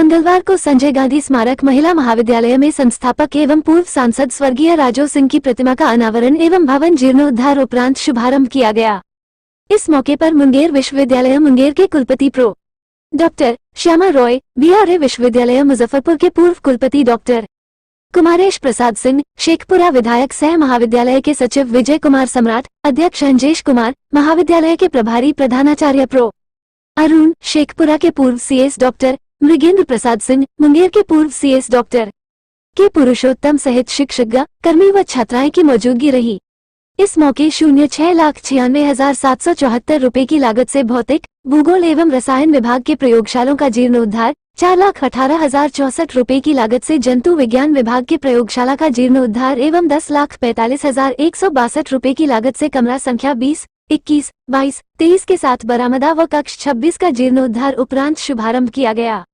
मंगलवार को संजय गांधी स्मारक महिला महाविद्यालय में संस्थापक एवं पूर्व सांसद स्वर्गीय राजू सिंह की प्रतिमा का अनावरण एवं भवन जीर्णोद्धार उपरांत शुभारंभ किया गया। इस मौके पर मुंगेर विश्वविद्यालय मुंगेर के कुलपति pro doctor Shyama Roy, BRA विश्वविद्यालय मुजफ्फरपुर के पूर्व कुलपति डॉक्टर कुमारेश प्रसाद सिंह, शेखपुरा विधायक सह महाविद्यालय के सचिव विजय कुमार सम्राट, अध्यक्ष अंजेश कुमार, महाविद्यालय के प्रभारी प्रधानाचार्य प्रो अरुण, शेखपुरा के पूर्व सीएस डॉक्टर मृगेंद्र प्रसाद सिंह, मुंगेर के पूर्व सीएस डॉक्टर के पुरुषोत्तम सहित शिक्षक, कर्मी व छात्राएं की मौजूदगी रही। इस मौके 6,96,774 रुपए की लागत से भौतिक, भूगोल एवं रसायन विभाग के प्रयोगशालों का जीर्णोद्धार, 4,18,064 रुपए की लागत से जंतु विज्ञान विभाग की प्रयोगशाला का जीर्णोद्धार एवं 10,45,162 रुपए की लागत से कमरा संख्या 20, 21, 22, 23 के साथ बरामदा व कक्ष 26 का जीर्णोद्धार उपरांत शुभारंभ किया गया।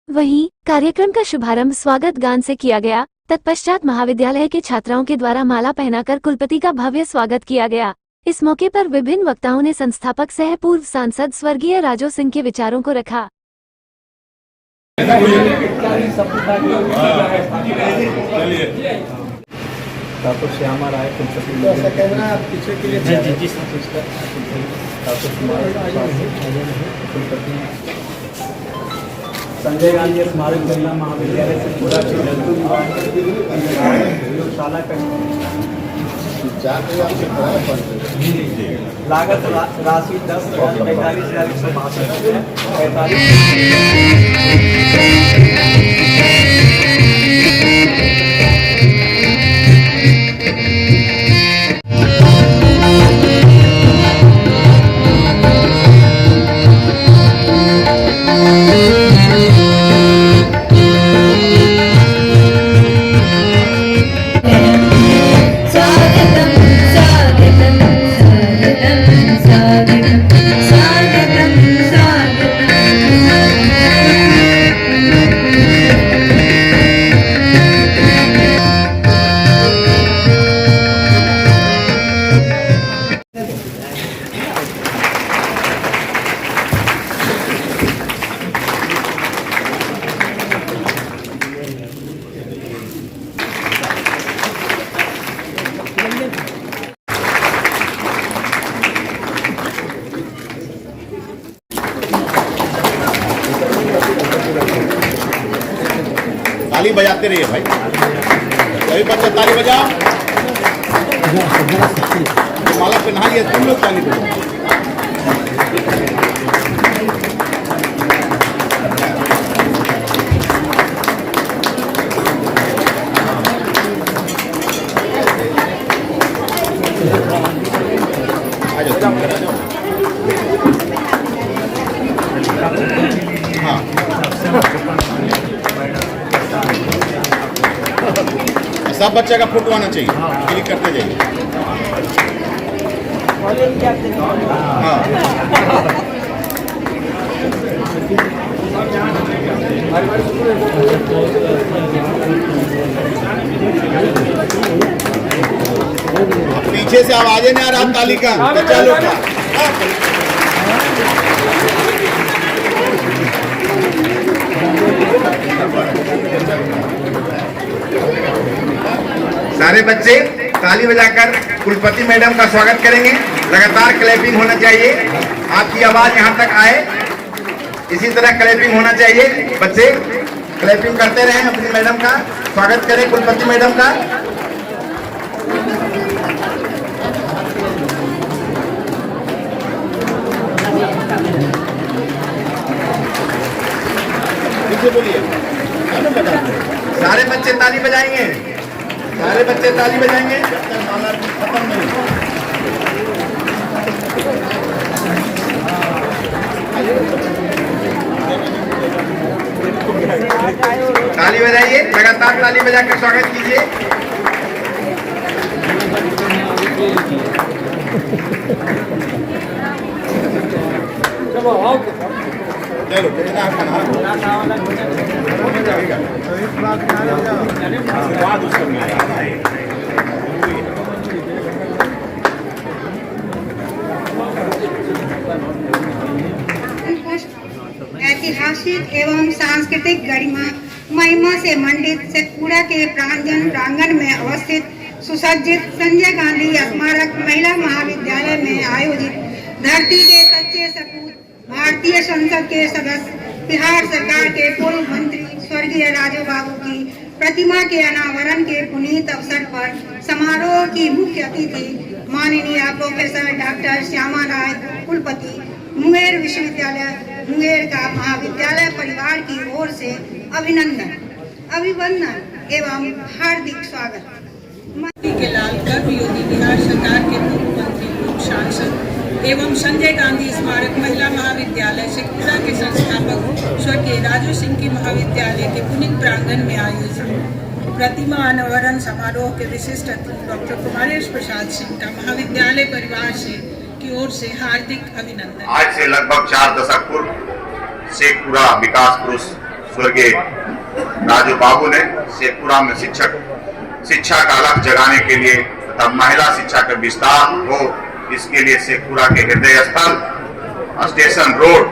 वहीं कार्यक्रम का शुभारंभ स्वागत गान से किया गया। तत्पश्चात महाविद्यालय के छात्राओं के द्वारा माला पहनाकर कुलपति का भव्य स्वागत किया गया। इस मौके पर विभिन्न वक्ताओं ने संस्थापक सह पूर्व सांसद स्वर्गीय राजू सिंह के विचारों को रखा। डॉक्टर श्यामा राय कुलपति, कुलपति संजय गांधी स्मारक महिला महाविद्यालय से पूरा प्रयोगशाला का लागत राशि 10,45,162 ताली बजाते रहिए भाई, सभी बच्चे ताली बजाओ। माला पहना लिया तुम लोग ताली बजाओ। हाँ सब बच्चे का फोटो आना चाहिए, क्लिक करते जाइए। हाँ पीछे से आवाजें नहीं आ रहा ताली का, बच्चा लोग का। सारे बच्चे ताली बजाकर कुलपति मैडम का स्वागत करेंगे। लगातार क्लैपिंग होना चाहिए, आपकी आवाज यहाँ तक आए, इसी तरह क्लैपिंग होना चाहिए। बच्चे क्लैपिंग करते रहें, अपनी मैडम का स्वागत करें, कुलपति मैडम का। सारे बच्चे ताली बजाएंगे, सारे बच्चे ताली बजाएंगे। ताली बजाइए, लगातार ताली बजाकर स्वागत कीजिए। चलो कितना ऐतिहासिक एवं सांस्कृतिक गरिमा महिमा से मंडित शेखपुरा के प्रांगण में अवस्थित सुसज्जित संजय गांधी स्मारक महिला महाविद्यालय में आयोजित धरती के सच्चे सपूत भारतीय संसद के सदस्य बिहार सरकार के पूर्व मंत्री स्वर्गीय राजू बाबू की प्रतिमा के अनावरण के पुनीत अवसर पर समारोह की मुख्य अतिथि माननीय प्रोफेसर डॉक्टर श्यामा राय कुलपति मुंगेर विश्वविद्यालय मुंगेर का महाविद्यालय परिवार की ओर से अभिवंदन एवं हार्दिक स्वागत। के लाल कर्म योगी बिहार सरकार के पूर्व मंत्री पूर्व सांसद एवं संजय गांधी स्मारक महिला महाविद्यालय शेखपुरा के संस्थापक स्वर्गीय राजू सिंह की महाविद्यालय के पुनीत प्रांगण में आयोजित प्रतिमा अनावरण समारोह के विशिष्ट अतिथि डॉक्टर कुमारेश प्रसाद सिंह का महाविद्यालय परिवार से की ओर से हार्दिक अभिनंदन। आज से लगभग 4 दशक पूर्व शेखपुरा विकास पुरुष स्वर्गीय राजू बाबू ने शेखपुरा में शिक्षा का अलग जगाने के लिए तथा महिला शिक्षा का विस्तार हो, इसके लिए शेखपुरा के हृदय स्थल स्टेशन रोड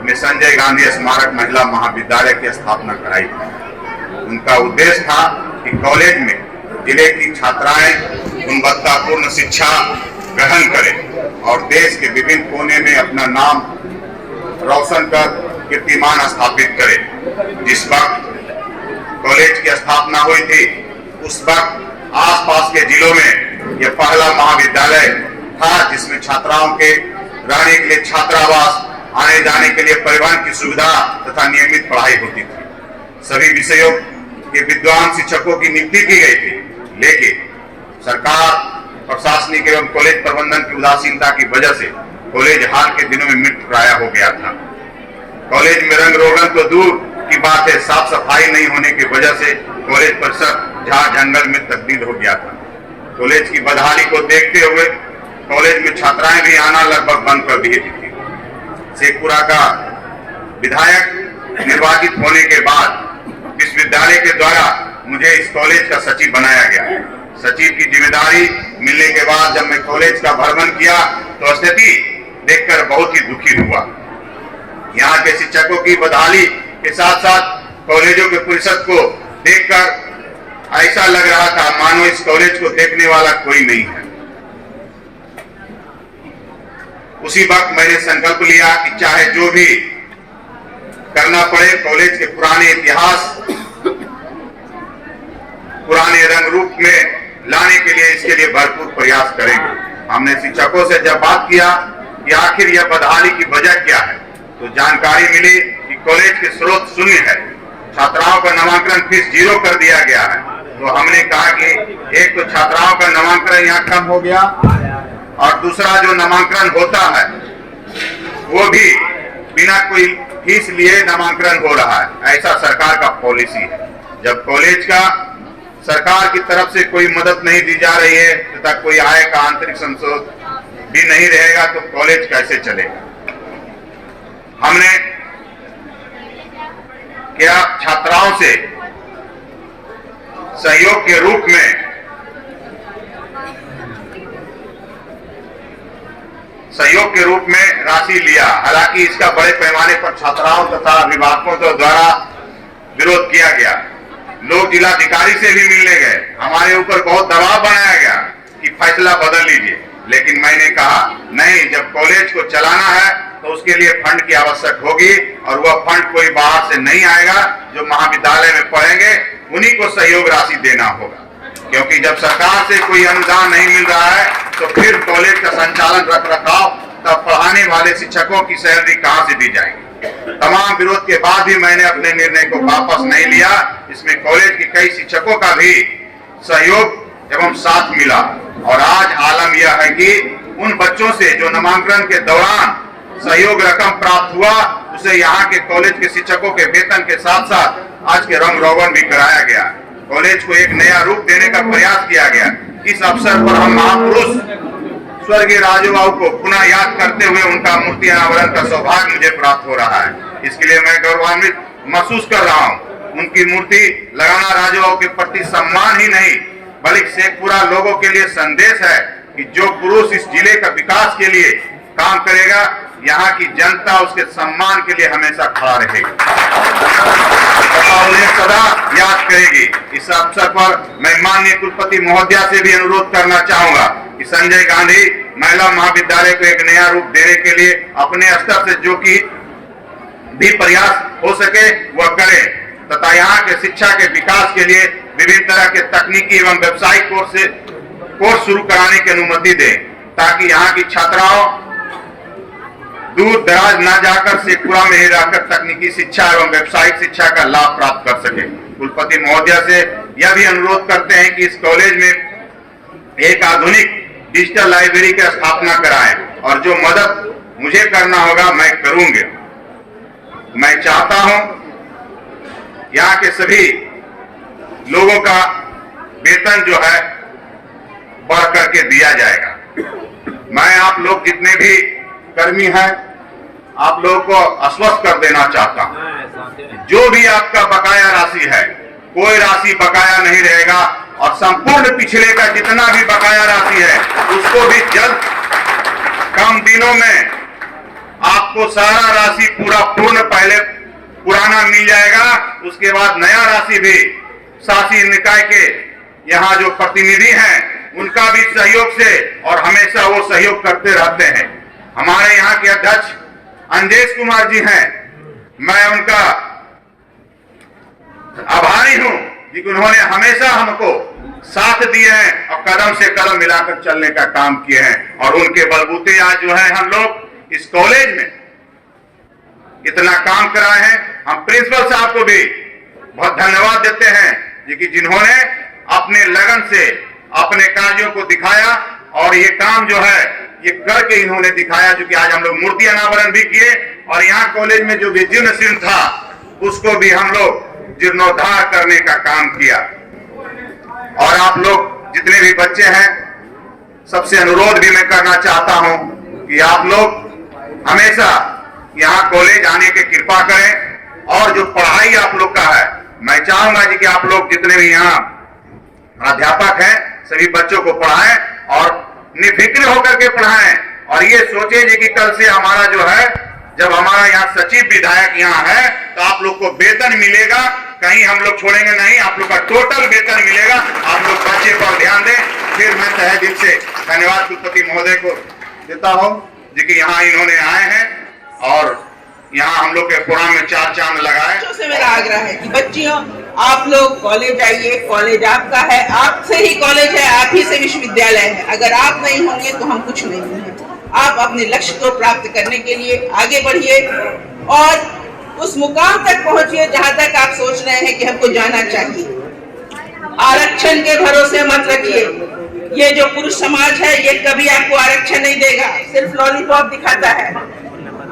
में संजय गांधी स्मारक महिला महाविद्यालय की स्थापना कराई थी। उनका उद्देश्य था कि कॉलेज में जिले की छात्राएं गुणवत्तापूर्ण शिक्षा ग्रहण करें और देश के विभिन्न कोने में अपना नाम रोशन कर कीर्तिमान स्थापित करें। जिस वक्त कॉलेज की स्थापना हुई थी उस वक्त आसपास के जिलों में यह पहला महाविद्यालय था जिसमें छात्राओं के रहने के लिए छात्रावास, आने जाने के लिए परिवहन की सुविधा तथा नियमित पढ़ाई होती थी। सभी विषयों के विद्वान शिक्षकों की नियुक्ति की गई थी, लेकिन सरकार, प्रशासनिक एवं कॉलेज प्रबंधन की उदासीनता की वजह से कॉलेज हाल के दिनों में मृतप्राय हो गया था। कॉलेज में रंग रोगन तो दूर की बात है, साफ सफाई नहीं होने की वजह से कॉलेज परिसर झाड़ जंगल में तब्दील हो गया था। कॉलेज की बदहाली को देखते हुए कॉलेज में छात्राएं भी आना लगभग बंद कर दी थी। शेखपुरा का विधायक निर्वाचित होने के बाद विश्वविद्यालय के द्वारा मुझे इस कॉलेज का सचिव बनाया गया। सचिव की जिम्मेदारी मिलने के बाद जब मैं कॉलेज का भ्रमण किया तो स्थिति देखकर बहुत ही दुखी हुआ। यहाँ के शिक्षकों की बदहाली के साथ साथ कॉलेजों के परिषद को देखकर ऐसा लग रहा था मानो इस कॉलेज को देखने वाला कोई नहीं है। उसी वक्त मैंने संकल्प लिया कि चाहे जो भी करना पड़े कॉलेज के पुराने इतिहास पुराने रंग रूप में लाने के लिए इसके लिए भरपूर प्रयास करेंगे। हमने शिक्षकों से जब बात किया कि आखिर यह बदहाली की वजह क्या है तो जानकारी मिली कि कॉलेज के स्रोत शून्य है, छात्राओं का नामांकन फीस 0 कर दिया गया है। तो हमने कहा कि एक तो छात्राओं का नामांकन यहाँ कम हो गया और दूसरा जो नामांकन होता है वो भी बिना कोई फीस लिए नामांकन हो रहा है। ऐसा सरकार का पॉलिसी है। जब कॉलेज का सरकार की तरफ से कोई मदद नहीं दी जा रही है तथा कोई आय का आंतरिक संशोधन भी नहीं रहेगा तो कॉलेज कैसे चलेगा। हमने क्या छात्राओं से सहयोग के रूप में राशि लिया। हालांकि इसका बड़े पैमाने पर छात्राओं तथा अभिभावकों द्वारा विरोध किया गया। लोग जिलाधिकारी से भी मिलने गए, हमारे ऊपर बहुत दबाव बनाया गया कि फैसला बदल लीजिए, लेकिन मैंने कहा नहीं, जब कॉलेज को चलाना है तो उसके लिए फंड की आवश्यक होगी और वह फंड कोई बाहर से नहीं आएगा। जो महाविद्यालय में पढ़ेंगे उन्हीं को सहयोग राशि देना होगा, क्योंकि जब सरकार से कोई अनुदान नहीं मिल रहा है तो फिर कॉलेज का संचालन रख रखाव तब पढ़ाने वाले शिक्षकों की सैलरी कहां से दी जाएगी। तमाम विरोध के बाद भी मैंने अपने निर्णय को वापस नहीं लिया। इसमें कॉलेज के कई शिक्षकों का भी सहयोग एवं साथ मिला और आज आलम यह है कि उन बच्चों से जो नामांकन के दौरान सहयोग रकम प्राप्त हुआ उसे यहाँ के कॉलेज के शिक्षकों के वेतन के साथ साथ आज के रंग रोगन भी कराया गया। कॉलेज को एक नया रूप देने का प्रयास किया गया। इस अवसर पर हम महापुरुष स्वर्गीय राजू बाबू को पुनः याद करते हुए उनका मूर्ति अनावरण का सौभाग्य मुझे प्राप्त हो रहा है। इसके लिए मैं गौरवान्वित महसूस कर रहा हूँ। उनकी मूर्ति लगाना राजू बाबू के प्रति सम्मान ही नहीं बल्कि शेखपुरा लोगों के लिए संदेश है कि जो पुरुष इस जिले का विकास के लिए काम करेगा यहाँ की जनता उसके सम्मान के लिए हमेशा खड़ा रहेगी तथा उन्हें सदा याद करेगी। इस अवसर पर मैं माननीय कुलपति महोदया से भी अनुरोध करना चाहूंगा कि संजय गांधी महिला महाविद्यालय को एक नया रूप देने के लिए अपने स्तर से जो कि भी प्रयास हो सके वह करें तथा यहाँ के शिक्षा के विकास के लिए विभिन्न तरह के तकनीकी एवं व्यावसायिक कोर्स शुरू कराने की अनुमति दें ताकि यहाँ की छात्राओं दूर दराज न जाकर शेखपुरा में ही रहकर तकनीकी शिक्षा एवं व्यावसायिक शिक्षा का लाभ प्राप्त कर सके। कुलपति महोदया से यह भी अनुरोध करते हैं कि इस कॉलेज में एक आधुनिक डिजिटल लाइब्रेरी की स्थापना कराएं और जो मदद मुझे करना होगा मैं करूंगा। मैं चाहता हूं यहाँ के सभी लोगों का वेतन जो है बढ़ करके दिया जाएगा। मैं आप लोग जितने भी कर्मी हैं आप लोगों को आश्वस्त कर देना चाहता हूं जो भी आपका बकाया राशि है कोई राशि बकाया नहीं रहेगा और संपूर्ण पिछले का जितना भी बकाया राशि है उसको भी जल्द कम दिनों में आपको सारा राशि पूर्ण पहले पुराना मिल जाएगा। उसके बाद नया राशि भी शासी निकाय के यहाँ जो प्रतिनिधि हैं उनका भी सहयोग से और हमेशा वो सहयोग करते रहते हैं। हमारे यहाँ के अध्यक्ष अंजेश कुमार जी हैं, मैं उनका आभारी हूं कि उन्होंने हमेशा हमको साथ दिए हैं और कदम से कदम मिलाकर चलने का काम किए हैं और उनके बलबूते आज जो है हम लोग इस कॉलेज में इतना काम कराए हैं। हम प्रिंसिपल साहब को भी बहुत धन्यवाद देते हैं कि जिन्होंने अपने लगन से अपने कार्यों को दिखाया और ये काम जो है ये करके इन्होंने दिखाया। जो कि आज हम लोग मूर्ति अनावरण भी किए और यहाँ कॉलेज में जो भी जीर्ण शीर्ण था उसको भी हम लोग जीर्णोद्धार करने का काम किया। और आप लोग जितने भी बच्चे हैं सबसे अनुरोध भी मैं करना चाहता हूं कि आप लोग हमेशा यहाँ कॉलेज आने की कृपा करें और जो पढ़ाई आप लोग का है मैं चाहूंगा जी कि आप लोग जितने भी यहाँ अध्यापक हैं सभी बच्चों को पढ़ाएं और निफिक्र होकर के पढ़ाएं और ये सोचे जी कि कल से हमारा जो है जब हमारा यहाँ सचिव विधायक यहाँ है तो आप लोग को वेतन मिलेगा, कहीं हम लोग छोड़ेंगे नहीं, आप लोग का टोटल वेतन मिलेगा। आप लोग बच्चे पर ध्यान दें। फिर मैं तहे दिल से धन्यवाद कुलपति महोदय को देता हूँ जी कि यहाँ इन्होंने आए हैं और यहाँ हम लोग के प्रोग्राम में 4 चांद लगाए। बच्चों से मेरा आग्रह है कि बच्चियों आप लोग कॉलेज आइए, कॉलेज आपका है, आपसे ही कॉलेज है, आप ही से विश्वविद्यालय है। अगर आप नहीं होंगे तो हम कुछ नहीं हैं। आप अपने लक्ष्य को प्राप्त करने के लिए आगे बढ़िए और उस मुकाम तक पहुंचिए जहां तक आप सोच रहे हैं कि हमको जाना चाहिए। आरक्षण के भरोसे मत रखिए। ये जो पुरुष समाज है ये कभी आपको आरक्षण नहीं देगा, सिर्फ लॉलीपॉप दिखाता है।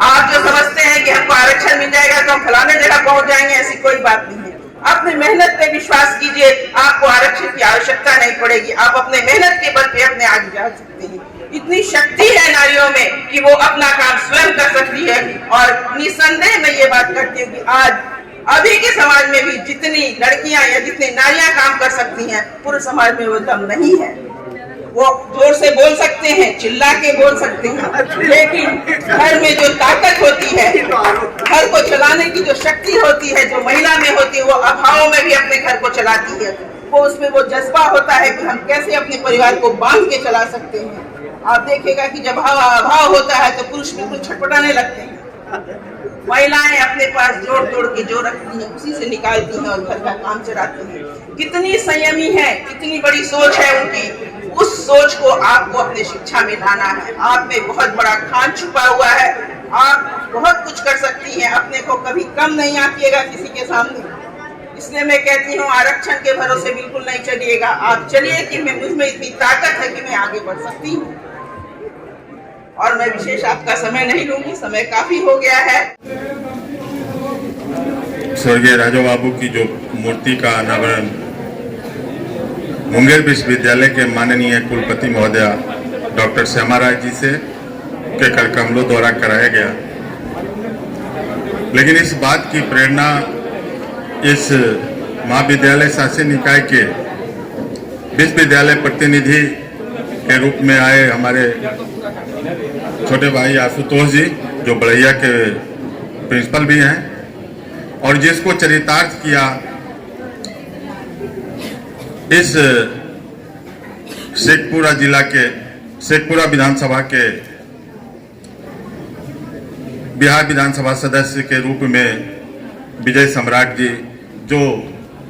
आप जो समझते हैं कि हमको आरक्षण मिल जाएगा तो हम फलाने जगह पहुंच जाएंगे, ऐसी कोई बात नहीं है। अपने मेहनत पे विश्वास कीजिए, आपको आरक्षण की आवश्यकता नहीं पड़ेगी। आप अपने मेहनत के बल पे अपने आगे जा सकते हैं। इतनी शक्ति है नारियों में कि वो अपना काम स्वयं कर सकती है और निसंदेह मैं ये बात करती हूँ कि आज अभी के समाज में भी जितनी लड़कियां या जितनी नारियां काम कर सकती हैं पुरुष समाज में वो दम नहीं है। वो जोर से बोल सकते हैं, चिल्ला के बोल सकते हैं, लेकिन घर में जो ताकत होती है, घर को चलाने की जो शक्ति होती है जो महिला में होती है वो अभाव में भी अपने घर को चलाती है। वो उसमें वो जज्बा होता है कि हम कैसे अपने परिवार को बांध के चला सकते हैं। आप देखेगा कि जब अभाव होता है तो पुरुष बिल्कुल छटपटाने लगते हैं। महिलाएं अपने पास जोड़ तोड़ के जो रखती हैं उसी से निकालती हैं और घर का काम चलाती हैं। कितनी संयमी है, कितनी बड़ी सोच है उनकी। उस सोच को आपको अपने शिक्षा में लाना है। आप में बहुत बड़ा खान छुपा हुआ है, आप बहुत कुछ कर सकती हैं। अपने को कभी कम नहीं आंकिएगा किसी के सामने। इसलिए मैं कहती हूँ आरक्षण के भरोसे बिल्कुल नहीं चलिएगा। आप चलिए कि मुझ में इतनी ताकत है कि मैं आगे बढ़ सकती हूँ। और मैं विशेष आपका समय नहीं लूंगी, समय काफी हो गया है। स्वर्गीय राजू बाबू की जो मूर्ति का अनावरण मुंगेर विश्वविद्यालय के माननीय कुलपति महोदया डॉक्टर श्यामा राय जी से के कर कमलों द्वारा कराया गया, लेकिन इस बात की प्रेरणा इस महाविद्यालय शासी निकाय के विश्वविद्यालय प्रतिनिधि के रूप में आए हमारे छोटे भाई आशुतोष जी, जो बड़ैया के प्रिंसिपल भी हैं और जिसको चरितार्थ किया इस शेखपुरा जिला के शेखपुरा विधानसभा के बिहार विधानसभा सदस्य के रूप में विजय सम्राट जी, जो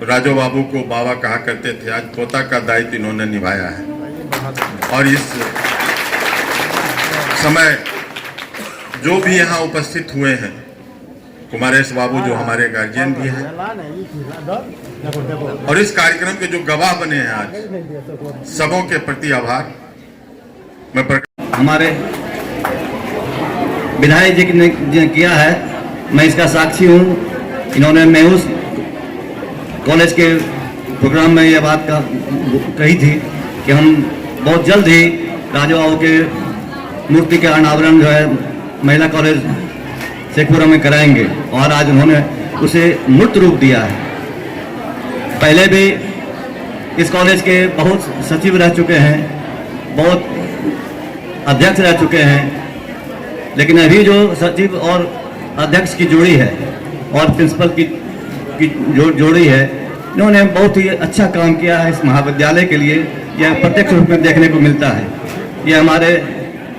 राजू बाबू को बाबा कहा करते थे, आज पोता का दायित्व इन्होंने निभाया है। और इस समय जो भी यहाँ उपस्थित हुए हैं, कुमारेश बाबू जो हमारे गार्जियन भी हैं, और इस कार्यक्रम के जो गवाह बने हैं, आज सबों के प्रति आभार मैं हमारे विधायक जी ने किया है, मैं इसका साक्षी हूँ। इन्होंने मेहुस कॉलेज के प्रोग्राम में यह बात कही थी कि हम बहुत जल्द ही राजू बाबू के मूर्ति के अनावरण जो है महिला कॉलेज शेखपुरा में कराएंगे, और आज उन्होंने उसे मूर्त रूप दिया है। पहले भी इस कॉलेज के बहुत सचिव रह चुके हैं, बहुत अध्यक्ष रह चुके हैं, लेकिन अभी जो सचिव और अध्यक्ष की जोड़ी है और प्रिंसिपल की जोड़ी है, इन्होंने बहुत ही अच्छा काम किया है इस महाविद्यालय के लिए। यह प्रत्यक्ष रूप में देखने को मिलता है। यह हमारे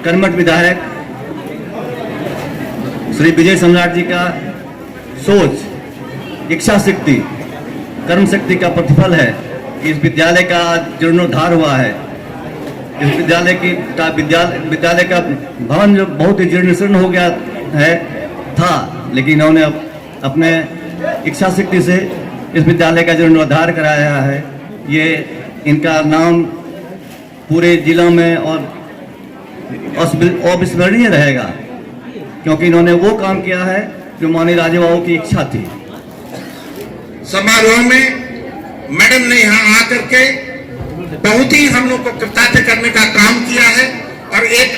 कर्मठ विधायक श्री विजय सम्राट जी का सोच, इच्छा शक्ति, कर्म शक्ति का प्रतिफल है कि इस विद्यालय का जीर्णोद्धार हुआ है। इस विद्यालय का भवन जो बहुत ही जीर्ण शीर्ण हो गया था, लेकिन इन्होंने अपने इच्छा शक्ति से इस विद्यालय का जीर्णोद्धार कराया है। ये इनका नाम पूरे जिला में और अविस्मरणीय रहेगा, क्योंकि इन्होंने वो काम किया है जो माननीय राजू बाबू की इच्छा थी। समारोह में मैडम ने यहाँ आकर के बहुत ही हम लोग को कृतार्थ करने का काम किया है, और एक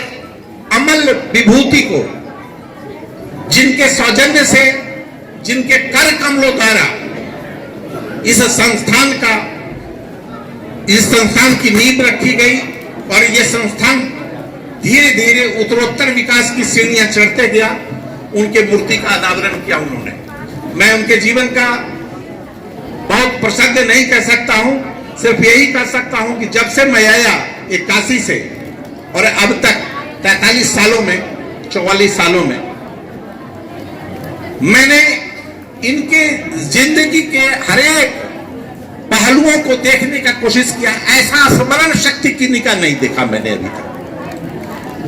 अमल विभूति को जिनके सौजन्य से, जिनके कर कमलों द्वारा इस संस्थान की नींव रखी गई, और ये संस्थान धीरे धीरे उत्तरोत्तर विकास की सीढ़ियां चढ़ते गया। उनके मूर्ति का अनावरण किया उन्होंने। मैं उनके जीवन का बहुत प्रसिद्ध नहीं कह सकता हूं, सिर्फ यही कह सकता हूं कि जब से मैं आया 81 से और अब तक 43 सालों में, 44 सालों में मैंने इनके जिंदगी के हरेक पहलुओं को देखने का कोशिश किया। ऐसा स्मरण शक्ति किन्हीं का नहीं देखा मैंने अभी तक।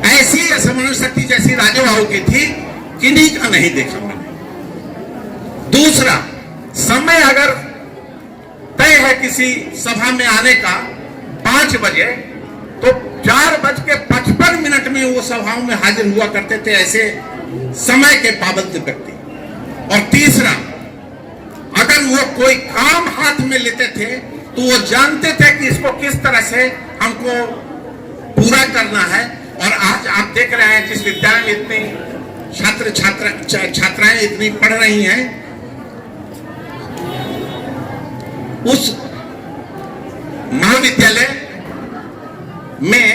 ऐसी स्मरण शक्ति जैसी राजू बाबू की थी, किन्हीं का नहीं देखा मैंने। दूसरा, समय अगर तय है किसी सभा में आने का 5 बजे, तो 4:55 में वो सभाओं में हाजिर हुआ करते थे, ऐसे समय के पाबंद व्यक्ति। और तीसरा, अगर वो कोई काम हाथ में लेते थे तो वो जानते थे कि इसको किस तरह से हमको पूरा करना है। और आज आप देख रहे हैं जिस विद्यालय में इतनी छात्राएं इतनी पढ़ रही हैं, उस महाविद्यालय में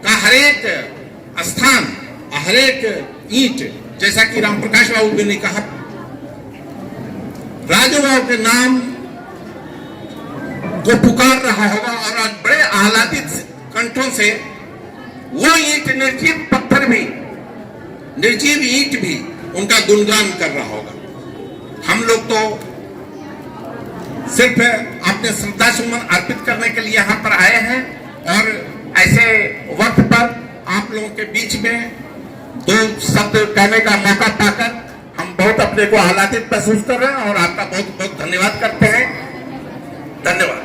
का हरेक स्थान, हरेक ईंट, जैसा कि राम प्रकाश बाबू ने कहा, राजू बाबू के नाम को पुकार रहा होगा, और आज बड़े आह्लादित कंठों से वो ईंट, निर्जीव पत्थर भी, निर्जीव ईंट भी उनका गुणगान कर रहा होगा। हम लोग तो सिर्फ अपने श्रद्धा सुमन अर्पित करने के लिए यहाँ पर आए हैं, और ऐसे वक्त पर आप लोगों के बीच में 2 शब्द कहने का मौका पाकर हम बहुत अपने को आह्लादित महसूस कर रहे हैं, और आपका बहुत बहुत धन्यवाद करते हैं। धन्यवाद।